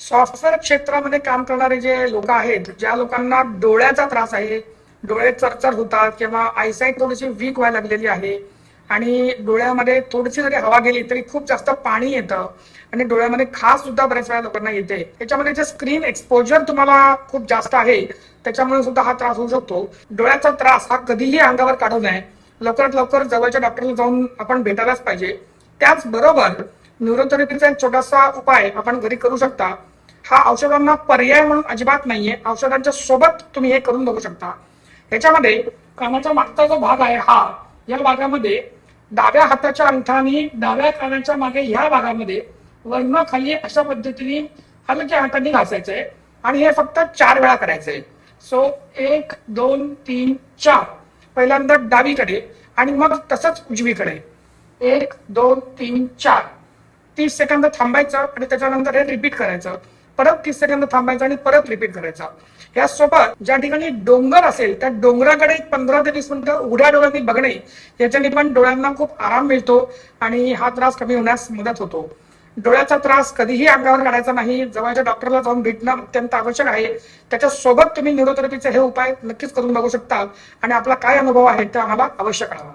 Software क्षेत्रामध्ये काम करणारे जे लोक आहेत, ज्या लोकांना डोळ्याचा त्रास आहे, डोळे चरचर होतात किंवा आयसाईट थोडीशी वीक व्हायला लागलेली आहे आणि डोळ्यामध्ये थोडीशी जरी हवा गेली तरी खूप जास्त पाणी येतं आणि डोळ्यामध्ये खास सुद्धा बऱ्याच वेळा लोकांना येते. त्याच्यामध्ये जे स्क्रीन एक्सपोजर तुम्हाला खूप जास्त आहे त्याच्यामुळे सुद्धा हा त्रास होऊ शकतो. डोळ्याचा त्रास हा कधीही अंगावर काढू नये. लवकरात लवकर जवळच्या डॉक्टरला जाऊन आपण भेटायलाच पाहिजे. त्याचबरोबर न्यूरोथेरपीचा एक छोटासा उपाय आपण घरी करू शकता. हा औषधांना पर्याय म्हणून अजिबात नाहीये. औषधांच्या सोबत तुम्ही हे करून बघू शकता. ह्याच्यामध्ये कानाचा मागचा जो भाग आहे हा, या भागामध्ये डाव्या हाताच्या अंगठ्याने डाव्या कानाच्या मागे ह्या भागामध्ये वरनं खाली अशा पद्धतीने हलक्या हाताने घासायचंय आणि हे फक्त 4 वेळा करायचंय. सो 1 2 3 4. पहिल्यांदा डावीकडे आणि मग तसंच उजवीकडे. 1 2 3 4. 30 सेकंद थांबायचं आणि त्याच्यानंतर हे रिपीट करायचं. परत 30 सेकंद थांबायचं आणि परत रिपीट करायचं. यासोबत ज्या ठिकाणी डोंगर असेल त्या डोंगराकडे 15 ते 20 मिनिटं उघड्या डोळ्यांनी बघणे, याच्याने पण डोळ्यांना खूप आराम मिळतो आणि हा त्रास कमी होण्यास मदत होतो. डोळ्याचा त्रास कधीही अंगावर काढायचा नाही. जवळच्या डॉक्टरला जाऊन भेटणं अत्यंत आवश्यक आहे. त्याच्यासोबत तुम्ही न्यूरोथेरपीचे हे उपाय नक्कीच करून बघू शकता आणि आपला काय अनुभव आहे ते आम्हाला अवश्य कळवा.